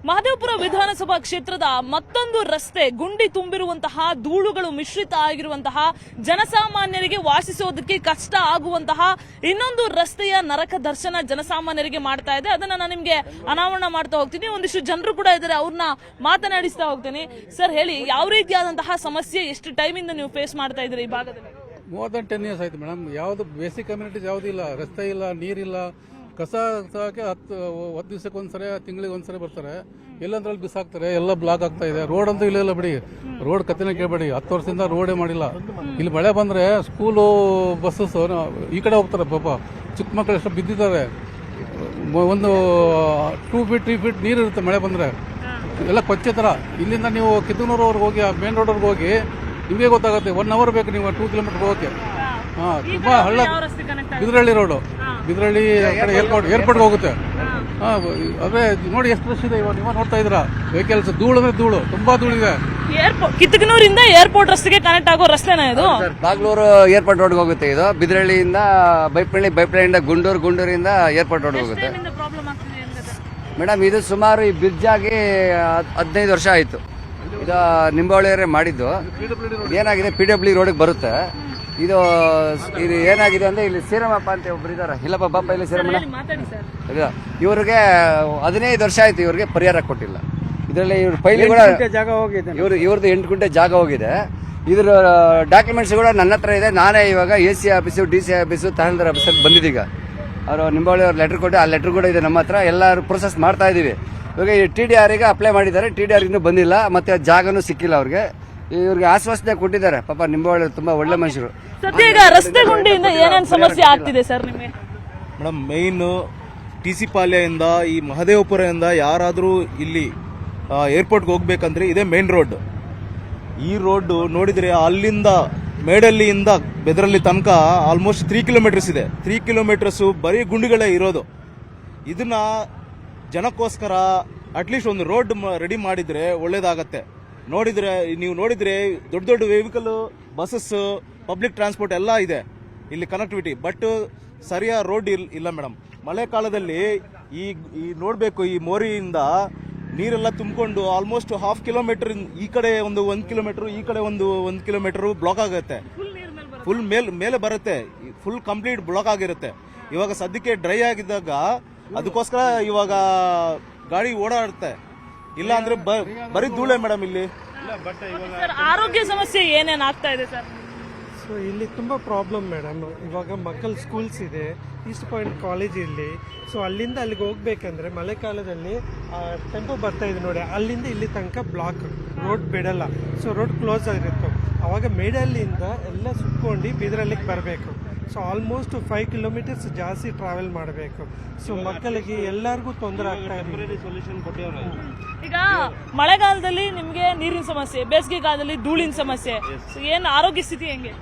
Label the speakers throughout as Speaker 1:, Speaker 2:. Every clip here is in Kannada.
Speaker 1: ಮಹದೇವಪುರ ವಿಧಾನಸಭಾ ಕ್ಷೇತ್ರದ ಮತ್ತೊಂದು ರಸ್ತೆ ಗುಂಡಿ ತುಂಬಿರುವಂತಹ ಧೂಳುಗಳು ಮಿಶ್ರಿತ ಆಗಿರುವಂತಹ ಜನಸಾಮಾನ್ಯರಿಗೆ ವಾಸಿಸೋದಕ್ಕೆ ಕಷ್ಟ ಆಗುವಂತಹ ಇನ್ನೊಂದು ರಸ್ತೆಯ ನರಕ ದರ್ಶನ ಜನಸಾಮಾನ್ಯರಿಗೆ ಮಾಡ್ತಾ ಇದೆ. ಅದನ್ನ ನಾನು ನಿಮ್ಗೆ ಅನಾವರಣ ಮಾಡ್ತಾ ಹೋಗ್ತೀನಿ. ಒಂದಿಷ್ಟು ಜನರು ಕೂಡ ಇದ್ದಾರೆ, ಅವ್ರನ್ನ ಮಾತನಾಡಿಸ್ತಾ ಹೋಗ್ತೀನಿ. ಸರ್ ಹೇಳಿ, ಯಾವ ರೀತಿಯಾದಂತಹ ಸಮಸ್ಯೆ ಎಷ್ಟು ಟೈಮ್ ಇಂದ ನೀವು ಫೇಸ್ ಮಾಡ್ತಾ ಇದ್ದೀರಿ ಈ ಭಾಗದಲ್ಲಿ?
Speaker 2: ಮೋರ್ ದನ್ 10 years ಆಯ್ತು ಮೇಡಮ್. ಯಾವ್ದು ಬೇಸಿಕ್ ಕಮ್ಯುನಿಟೀಸ್ ಯಾವುದಿಲ್ಲ, ರಸ್ತೆ ಇಲ್ಲ, ನೀರಿಲ್ಲ. ಕಸ ಹಾಕಿ 10 ದಿವಸಕ್ಕೆ ಒಂದ್ಸರಿ, ತಿಂಗಳಿಗೆ ಒಂದ್ಸರಿ ಬರ್ತಾರೆ, ಎಲ್ಲಂದ್ರಲ್ಲಿ ಬಿಸಾಕ್ತಾರೆ, ಎಲ್ಲ ಬ್ಲಾಕ್ ಆಗ್ತಾ ಇದೆ. ರೋಡ್ ಅಂತೂ ಇಲ್ಲ ಬಿಡಿ, ರೋಡ್ ಕತ್ತಿನ ಕೇಳಬೇಡಿ. 10 ವರ್ಷದಿಂದ ರೋಡೇ ಮಾಡಿಲ್ಲ. ಇಲ್ಲಿ ಮಳೆ ಬಂದ್ರೆ ಸ್ಕೂಲು ಬಸ್ಸಸ್ ಈ ಕಡೆ ಹೋಗ್ತಾರೆ. ಪಾಪ ಚಿಕ್ಕ ಮಕ್ಕಳು ಎಷ್ಟು ಬಿದ್ದಿದ್ದಾರೆ. ಒಂದು 2 feet 3 feet ನೀರು ಇರುತ್ತೆ ಮಳೆ ಬಂದ್ರೆ, ಎಲ್ಲ ಕೊಚ್ಚೆ ತರ. ಇಲ್ಲಿಂದ ನೀವು ಕಿತ್ತೂನೂರವರೆಗೆ ಹೋಗಿ, ಮೇನ್ ರೋಡ್ವರೆಗೆ ಹೋಗಿ, ನಿಮಗೆ ಗೊತ್ತಾಗುತ್ತೆ. 1 hour ಬೇಕು ನೀವು 2 kilometer ಹೋಗಕ್ಕೆ. ತುಂಬಾ ಹಳ್ಳ. ಬಿದ್ರಳ್ಳಿ ರೋಡು, ಬಿದ್ರಳ್ಳಿ ಕಡೆ ಏರ್ಪೋರ್ಟ್ ಹೋಗುತ್ತೆ. ಅದೇ ನೋಡಿ ಎಷ್ಟು ರಶ್ ಇದೆ ಇವಾಗ. ನೀವು ನೋಡ್ತಾ ಇದ್ದೀರಾ ವೆಹಿಕಲ್ಸ್. ಧೂಳು ಅಂದ್ರೆ ಧೂಳು, ತುಂಬಾ ಧೂಳಿದೆ.
Speaker 1: ಕಿತ್ತೂರಿನಿಂದ ಏರ್ಪೋರ್ಟ್ ರಸ್ತೆಗೆ ಕನೆಕ್ಟ್ ಆಗೋ ರಸ್ತೆನಾ ಇದು?
Speaker 3: ಬಾಗ್ಲೂರು ಏರ್ಪೋರ್ಟ್ ರೋಡ್ ಹೋಗುತ್ತೆ ಇದು. ಬಿದ್ರಳ್ಳಿಯಿಂದ ಬೈಪ್ರಳ್ಳಿಯಿಂದ ಗುಂಡೂರಿಂದ ಏರ್ಪೋರ್ಟ್ ರೋಡ್ ಹೋಗುತ್ತೆ. ಮೇಡಮ್ ಇದು ಸುಮಾರು ಈ ಬ್ರಿಡ್ಜ್ ಆಗಿ 15 ವರ್ಷ ಆಯ್ತು. ಇದು ನಿಂಬಾವಳಿಯವರೇ ಮಾಡಿದ್ದು. ಏನಾಗಿದೆ, PWD ರೋಡಿಗೆ ಬರುತ್ತೆ ಇದು. ಏನಾಗಿದೆ ಅಂದ್ರೆ ಇಲ್ಲಿ ಶ್ರೀರಾಮಪ್ಪ ಅಂತ ಒಬ್ರು ಇದಾರೆ. ಇಲ್ಲಪ್ಪ ಬಾಪ, ಇಲ್ಲಿ ಶ್ರೀರಾಮಣ್ಣ. ಇವ್ರಿಗೆ 15 ವರ್ಷ ಆಯ್ತು, ಇವ್ರಿಗೆ ಪರಿಹಾರ ಕೊಟ್ಟಿಲ್ಲ. ಇದರಲ್ಲಿ ಇವ್ರ ಫೈಲ್ ಕೂಡ ಇವ್ರದ್ದು 8 ಗುಂಟೆ ಜಾಗ ಹೋಗಿದೆ. ಇದ್ರ ಡಾಕ್ಯುಮೆಂಟ್ಸ್ ಕೂಡ ನನ್ನ ಹತ್ರ ಇದೆ. ನಾನೇ ಇವಾಗ AC office, DC office, tahsildar ಆಫೀಸಲ್ಲಿ ಬಂದಿದ್ದೀಗ. ಅವರು ನಿಂಬಾವಳಿ ಅವ್ರು ಲೆಟರ್ ಕೊಟ್ಟು, ಆ ಲೆಟರ್ ಕೂಡ ಇದೆ ನಮ್ಮ ಹತ್ರ. ಎಲ್ಲರೂ ಪ್ರೊಸೆಸ್ ಮಾಡ್ತಾ ಇದೀವಿ. ಇವಾಗ ಈ TDR ಗೆ ಅಪ್ಲೈ ಮಾಡಿದ್ದಾರೆ. TDR ಇನ್ನೂ ಬಂದಿಲ್ಲ, ಮತ್ತೆ ಜಾಗನೂ ಸಿಕ್ಕಿಲ್ಲ ಅವ್ರಿಗೆ. ಇವ್ರಿಗೆ ಆಶ್ವಾಸನೆ ಕೊಟ್ಟಿದ್ದಾರೆ. ಪಾಪ ನಿಂಬಾವಳಿ ತುಂಬಾ ಒಳ್ಳೆ ಮನುಷ್ಯರು.
Speaker 1: ಸದ್ಯ ಈಗ ರಸ್ತೆ ಗುಂಡಿಯಿಂದ ಏನೇನು ಸಮಸ್ಯೆ ಆಗ್ತಿದೆ ಸರ್ ನಿಮಗೆ?
Speaker 4: ಮೇಡಮ್, ಮೇನ್ TC ಪಾಳ್ಯದಿಂದ ಈ ಮಹದೇವಪುರದಿಂದ ಯಾರಾದರೂ ಇಲ್ಲಿ ಏರ್ಪೋರ್ಟ್ಗೆ ಹೋಗ್ಬೇಕಂದ್ರೆ ಇದೇ ಮೇನ್ ರೋಡ್. ಈ ರೋಡ್ ನೋಡಿದ್ರೆ ಅಲ್ಲಿಂದ ಮೇಡಳ್ಳಿಯಿಂದ ಬೆದರಳ್ಳಿ ತನಕ ಆಲ್ಮೋಸ್ಟ್ 3 kilometers ಇದೆ. 3 kilometers ಬರೀ ಗುಂಡಿಗಳೇ ಇರೋದು. ಇದನ್ನ ಜನಕ್ಕೋಸ್ಕರ ಅಟ್ಲೀಸ್ಟ್ ಒಂದು ರೋಡ್ ರೆಡಿ ಮಾಡಿದ್ರೆ ಒಳ್ಳೇದಾಗತ್ತೆ. ನೀವು ನೋಡಿದ್ರೆ ದೊಡ್ಡ ದೊಡ್ಡ ವೆಹಿಕಲ್, ಬಸ್ಸಸ್, ಪಬ್ಲಿಕ್ ಟ್ರಾನ್ಸ್ಪೋರ್ಟ್ ಎಲ್ಲ ಇದೆ ಇಲ್ಲಿ ಕನೆಕ್ಟಿವಿಟಿ. ಬಟ್ ಸರಿಯಾದ ರೋಡ್ ಇಲ್ಲ ಮೇಡಮ್. ಮಳೆಗಾಲದಲ್ಲಿ ಈ ನೋಡಬೇಕು, ಈ ಮೋರಿಯಿಂದ ನೀರೆಲ್ಲ ತುಂಬಿಕೊಂಡು ಆಲ್ಮೋಸ್ಟ್ 1/2 kilometer ಈ ಕಡೆ ಒಂದು 1 kilometer, ಈ ಕಡೆ ಒಂದು 1 kilometer ಬ್ಲಾಕ್ ಆಗುತ್ತೆ. ಫುಲ್ ಮೇಲೆ ಬರುತ್ತೆ, ಫುಲ್ ಕಂಪ್ಲೀಟ್ ಬ್ಲಾಕ್ ಆಗಿರುತ್ತೆ. ಇವಾಗ ಸದ್ಯಕ್ಕೆ ಡ್ರೈ ಆಗಿದ್ದಾಗ ಅದಕ್ಕೋಸ್ಕರ ಇವಾಗ ಗಾಡಿ ಓಡಾಡುತ್ತೆ. ಇಲ್ಲ ಅಂದ್ರೆ ಬರೀ ಧೂಳೆ ಮೇಡಮ್ ಇಲ್ಲಿ.
Speaker 1: ಆರೋಗ್ಯ ಸಮಸ್ಯೆ ಏನೇನ್ ಆಗ್ತಾ ಇದೆ ಸರ್?
Speaker 5: ಸೊ ಇಲ್ಲಿ ತುಂಬ ಪ್ರಾಬ್ಲಮ್ ಮೇಡಮ್. ಇವಾಗ ಮಕ್ಕಳ ಸ್ಕೂಲ್ಸ್ ಇದೆ, ಈಸ್ಟ್ ಪಾಯಿಂಟ್ ಕಾಲೇಜ್ ಇಲ್ಲಿ. ಸೊ ಅಲ್ಲಿಂದ ಅಲ್ಲಿಗೆ ಹೋಗ್ಬೇಕಂದ್ರೆ ಮಳೆಗಾಲದಲ್ಲಿ ಟೆಂಪೋ ಬರ್ತಾ ಇದೆ ನೋಡಿ, ಅಲ್ಲಿಂದ ಇಲ್ಲಿ ತನಕ ಬ್ಲಾಕ್, ರೋಡ್ ಬಿಡಲ್ಲ. ಸೊ ರೋಡ್ ಕ್ಲೋಸ್ ಆಗಿರುತ್ತೆ. ಅವಾಗ ಮೇಡಲ್ಲಿಂದ ಎಲ್ಲ ಸುತ್ಕೊಂಡು ಬಿದ್ರಳ್ಳಿಗೆ ಬರಬೇಕು. ಸೊ ಆಲ್ಮೋಸ್ಟ್ 5 kilometers ಜಾಸ್ತಿ ಟ್ರಾವೆಲ್ ಮಾಡಬೇಕು. ಸೊ ಮಕ್ಕಳಿಗೆ ಎಲ್ಲರಿಗೂ ತೊಂದರೆ ಆಗ್ತಾ ಇದೆ.
Speaker 1: ಈಗ ಮಳೆಗಾಲದಲ್ಲಿ ನಿಮ್ಗೆ ನೀರಿನ ಸಮಸ್ಯೆ, ಬೇಸಿಗೆ ಕಾಲದಲ್ಲಿ ಧೂಳಿನ ಸಮಸ್ಯೆ, ಏನ್ ಆರೋಗ್ಯ ಸ್ಥಿತಿ ಹೆಂಗೆ?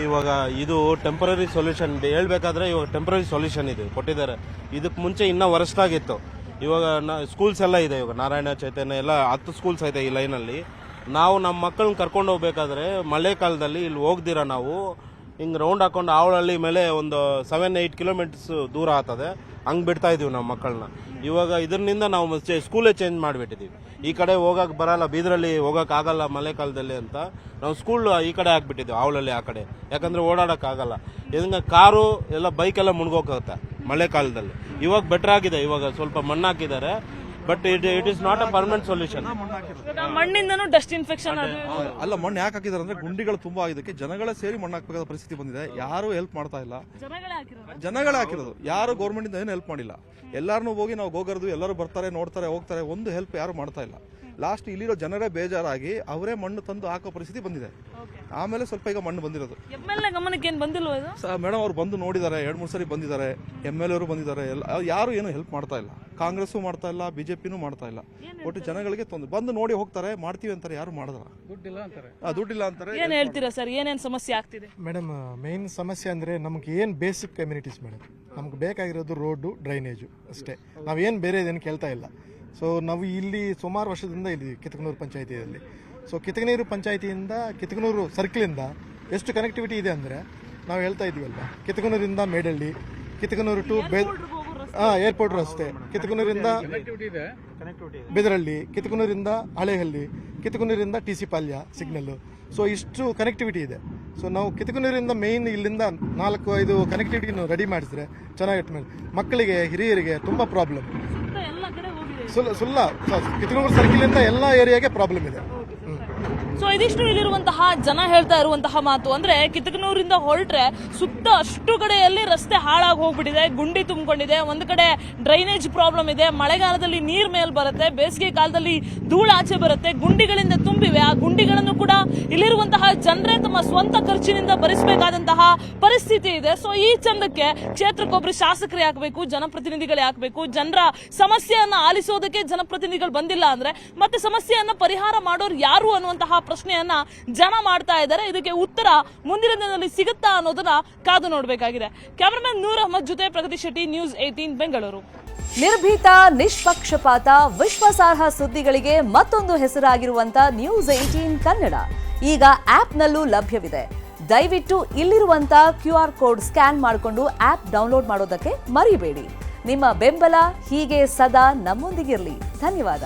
Speaker 6: ಇವಾಗ ಇದು ಟೆಂಪರರಿ ಸೊಲ್ಯೂಷನ್ ಹೇಳ್ಬೇಕಾದ್ರೆ ಇವಾಗ ಟೆಂಪರರಿ ಸೊಲ್ಯೂಷನ್ ಇದು ಕೊಟ್ಟಿದ್ದಾರೆ. ಇದಕ್ಕೆ ಮುಂಚೆ ಇನ್ನ ವರಸ್ಟ್ ಆಗಿತ್ತು. ಇವಾಗ ಸ್ಕೂಲ್ಸ್ ಎಲ್ಲ ಇದೆ. ಇವಾಗ ನಾರಾಯಣ ಚೈತನ್ಯ ಎಲ್ಲ 10 ಸ್ಕೂಲ್ಸ್ ಐತೆ ಈ ಲೈನಲ್ಲಿ. ನಾವು ನಮ್ಮ ಮಕ್ಕಳನ್ನ ಕರ್ಕೊಂಡು ಹೋಗ್ಬೇಕಾದ್ರೆ ಮಳೆ ಕಾಲದಲ್ಲಿ ಇಲ್ಲಿ ಹೋಗ್ದಿರ ನಾವು ಹಿಂಗ್ ರೌಂಡ್ ಹಾಕೊಂಡು ಆವಳಹಳ್ಳಿ ಮೇಲೆ ಒಂದು 7-8 kilometers ದೂರ ಆಗ್ತದೆ, ಹಂಗ್ ಬಿಡ್ತಾ ಇದೀವಿ ನಾವು ಮಕ್ಕಳನ್ನ. ಇವಾಗ ಇದರಿಂದ ನಾವು ಸ್ಕೂಲೇ ಚೇಂಜ್ ಮಾಡಿಬಿಟ್ಟಿದೀವಿ. ಈ ಕಡೆ ಹೋಗಕ್ ಬರಲ್ಲ, ಬೀದರಲ್ಲಿ ಹೋಗಕ್ ಆಗಲ್ಲ ಮಳೆಕಾಲದಲ್ಲಿ ಅಂತ ನಾವು ಸ್ಕೂಲ್ ಈ ಕಡೆ ಹಾಕ್ಬಿಟ್ಟಿದ್ವಿ, ಆವಳಹಳ್ಳಿ ಆ ಕಡೆ. ಯಾಕಂದ್ರೆ ಓಡಾಡಕ್ ಆಗಲ್ಲ. ಇದನ್ನ ಕಾರು ಎಲ್ಲ ಬೈಕ್ ಎಲ್ಲ ಮುನ್ಗೋಗುತ್ತೆ ಮಳೆಕಾಲದಲ್ಲಿ. ಇವಾಗ ಬೆಟರ್ ಆಗಿದೆ, ಇವಾಗ ಸ್ವಲ್ಪ ಮಣ್ಣು ಹಾಕಿದ್ದಾರೆ. But it is not a permanent solution.
Speaker 1: ಮಣ್ಣಿಂದನೂ ಡಸ್ಟ್ ಇನ್ಫೆಕ್ಷನ್
Speaker 7: ಅಲ್ಲ, ಮಣ್ಣು ಯಾಕೆ ಹಾಕಿದಾರೆ ಅಂದ್ರೆ ಗುಂಡಿಗಳು ತುಂಬಾ ಆಗಿದ್ದಕ್ಕೆ ಜನಗಳೇ ಸೇರಿ ಮಣ್ಣು ಹಾಕಬೇಕಾದ ಪರಿಸ್ಥಿತಿ ಬಂದಿದೆ. ಯಾರು ಹೆಲ್ಪ್ ಮಾಡ್ತಾ ಇಲ್ಲ, ಜನಗಳೇ ಹಾಕಿರೋದು. ಯಾರು ಗೌರ್ಮೆಂಟ್ ಇಂದ ಏನು ಹೆಲ್ಪ್ ಮಾಡಿಲ್ಲ. ಎಲ್ಲಾರನ್ನೂ ಹೋಗಿ ನಾವು ಗೋಗರ್ದು, ಎಲ್ಲರೂ ಬರ್ತಾರೆ, ನೋಡ್ತಾರೆ, ಹೋಗ್ತಾರೆ, ಒಂದು ಹೆಲ್ಪ್ ಯಾರು ಮಾಡ್ತಾ ಇಲ್ಲ. ಲಾಸ್ಟ್ ಇಲ್ಲಿರೋ ಜನರೇ ಬೇಜಾರಾಗಿ ಅವರೇ ಮಣ್ಣು ತಂದು ಹಾಕೋ ಪರಿಸ್ಥಿತಿ ಬಂದಿದೆ. ಆಮೇಲೆ ಸ್ವಲ್ಪ ಈಗ ಮಣ್ಣು ಬಂದಿರೋದು.
Speaker 1: ಗಮನಕ್ಕೆ ಏನು ಬಂದಿಲ್ವ ಇದು?
Speaker 7: ಮೇಡಮ್ ಅವ್ರು ಬಂದು ನೋಡಿದ್ದಾರೆ, 2-3 ಸರಿ ಬಂದಿದ್ದಾರೆ. MLA ಅವರು ಬಂದಿದ್ದಾರೆ. ಯಾರು ಏನು ಹೆಲ್ಪ್ ಮಾಡ್ತಾ ಇಲ್ಲ. ಕಾಂಗ್ರೆಸ್ಸು ಮಾಡ್ತಾ ಇಲ್ಲ, BJPನೂ ಮಾಡ್ತಾ ಇಲ್ಲ. ಒಟ್ಟು ಜನಗಳಿಗೆ ತೊಂದರೆ. ಬಂದು ನೋಡಿ ಹೋಗ್ತಾರೆ, ಮಾಡ್ತೀವಿ ಅಂತಾರೆ, ಯಾರು ಮಾಡಿದ್ರ. ದುಡ್ಡಿಲ್ಲ ಅಂತಾರೆ.
Speaker 1: ಏನ್ ಹೇಳ್ತೀರಾ ಸರ್, ಏನೇನ್ ಸಮಸ್ಯೆ ಆಗ್ತಿದೆ?
Speaker 5: ಮೇಡಮ್ ಮೇನ್ ಸಮಸ್ಯೆ ಅಂದರೆ ನಮ್ಗೆ ಏನು ಬೇಸಿಕ್ ಕಮ್ಯುನಿಟೀಸ್ ಮೇಡಮ್, ನಮ್ಗೆ ಬೇಕಾಗಿರೋದು ರೋಡು, ಡ್ರೈನೇಜು ಅಷ್ಟೇ. ನಾವೇನು ಬೇರೆ ಏನು ಕೇಳ್ತಾ ಇಲ್ಲ. ಸೊ ನಾವು ಇಲ್ಲಿ ಸುಮಾರು ವರ್ಷದಿಂದ ಇದ್ದೀವಿ ಕಿತ್ತಕನೂರು ಪಂಚಾಯಿತಿಯಲ್ಲಿ. ಸೊ ಕಿತ್ತಕನೂರು ಪಂಚಾಯಿತಿಯಿಂದ ಕಿತ್ತಕನೂರು ಸರ್ಕಲಿಂದ ಎಷ್ಟು ಕನೆಕ್ಟಿವಿಟಿ ಇದೆ ಅಂದರೆ ನಾವು ಹೇಳ್ತಾ ಇದ್ದೀವಲ್ವ, ಕಿತ್ತಕನೂರಿಂದ ಮೇಡಳ್ಳಿ, ಕಿತ್ತಕನೂರು ಟು
Speaker 8: ಏರ್ಪೋರ್ಟ್ ರಸ್ತೆ ಕಿತ್ತಕನೂರಿಂದ ಬೆದರಳ್ಳಿ, ಕಿತ್ತಕನೂರಿಂದ ಹಳೆಹಳ್ಳಿ, ಕಿತ್ತಕನೂರಿಂದ TC ಪಾಳ್ಯ ಸಿಗ್ನಲ್. ಸೊ ಇಷ್ಟು ಕನೆಕ್ಟಿವಿಟಿ ಇದೆ. ಸೊ ನಾವು ಕಿತ್ತಕನೂರಿಂದ ಮೇಯ್ನ್ ಇಲ್ಲಿಂದ 4-5 ಕನೆಕ್ಟಿವಿಟಿನ ರೆಡಿ ಮಾಡಿಸಿದ್ರೆ ಚೆನ್ನಾಗಿತ್ತು. ಮಕ್ಕಳಿಗೆ ಹಿರಿಯರಿಗೆ ತುಂಬ ಪ್ರಾಬ್ಲಮ್. ಸುಲ್ಲ ಕಿತ್ತಕನೂರು ಸರ್ಕಿಲಿಂದ ಎಲ್ಲ ಏರಿಯಾಗೆ ಪ್ರಾಬ್ಲಮ್ ಇದೆ.
Speaker 1: ಸೊ ಇದಿಷ್ಟು ಇಲ್ಲಿರುವಂತಹ ಜನ ಹೇಳ್ತಾ ಇರುವಂತಹ ಮಾತು. ಅಂದ್ರೆ ಕಿತ್ತಕನೂರಿಂದ ಹೊರಟ್ರೆ ಸುತ್ತ ಅಷ್ಟು ಕಡೆಯಲ್ಲಿ ರಸ್ತೆ ಹಾಳಾಗಿ ಹೋಗ್ಬಿಟ್ಟಿದೆ, ಗುಂಡಿ ತುಂಬಿಕೊಂಡಿದೆ, ಒಂದು ಕಡೆ ಡ್ರೈನೇಜ್ ಪ್ರಾಬ್ಲಮ್ ಇದೆ, ಮಳೆಗಾಲದಲ್ಲಿ ನೀರ್ ಮೇಲ್ ಬರುತ್ತೆ, ಬೇಸಿಗೆ ಕಾಲದಲ್ಲಿ ಧೂಳು ಆಚೆ ಬರುತ್ತೆ, ಗುಂಡಿಗಳಿಂದ ತುಂಬಿವೆ. ಆ ಗುಂಡಿಗಳನ್ನು ಕೂಡ ಇಲ್ಲಿರುವಂತಹ ಜನರೇ ತಮ್ಮ ಸ್ವಂತ ಖರ್ಚಿನಿಂದ ಭರಿಸಬೇಕಾದಂತಹ ಪರಿಸ್ಥಿತಿ ಇದೆ. ಸೊ ಈ ಚಂದಕ್ಕೆ ಕ್ಷೇತ್ರಕ್ಕೊಬ್ರು ಶಾಸಕರೇ ಹಾಕಬೇಕು, ಜನಪ್ರತಿನಿಧಿಗಳೇ ಹಾಕಬೇಕು. ಜನರ ಸಮಸ್ಯೆಯನ್ನ ಆಲಿಸೋದಕ್ಕೆ ಜನಪ್ರತಿನಿಧಿಗಳು ಬಂದಿಲ್ಲ ಅಂದ್ರೆ ಮತ್ತೆ ಸಮಸ್ಯೆಯನ್ನ ಪರಿಹಾರ ಮಾಡೋರು ಯಾರು ಅನ್ನುವಂತಹ ಪ್ರಶ್ನೆಯನ್ನ ಜನ ಮಾಡ್ತಾ ಇದ್ದಾರೆ. ಇದಕ್ಕೆ ಉತ್ತರ ಮುಂದಿನ ದಿನದಲ್ಲಿ ಸಿಗುತ್ತಾ ಅನ್ನೋದನ್ನ ಕಾದು ನೋಡಬೇಕಾಗಿದೆ. ಕ್ಯಾಮರಾಮನ್ ನೂರ್ ಅಹಮದ್ ಜೊತೆ ಪ್ರಗತಿ ಶೆಟ್ಟಿ, ನ್ಯೂಸ್ 18 ಬೆಂಗಳೂರು.
Speaker 9: ನಿರ್ಭೀತ, ನಿಷ್ಪಕ್ಷಪಾತ, ವಿಶ್ವಾಸಾರ್ಹ ಸುದ್ದಿಗಳಿಗೆ ಮತ್ತೊಂದು ಹೆಸರಾಗಿರುವಂತ ನ್ಯೂಸ್ 18 ಕನ್ನಡ ಈಗ ಆಪ್ನಲ್ಲೂ ಲಭ್ಯವಿದೆ. ದಯವಿಟ್ಟು ಇಲ್ಲಿರುವಂತ QR ಕೋಡ್ ಸ್ಕ್ಯಾನ್ ಮಾಡಿಕೊಂಡು ಆಪ್ ಡೌನ್ಲೋಡ್ ಮಾಡೋದಕ್ಕೆ ಮರಿಬೇಡಿ. ನಿಮ್ಮ ಬೆಂಬಲ ಹೀಗೆ ಸದಾ ನಮ್ಮೊಂದಿಗಿರಲಿ. ಧನ್ಯವಾದ.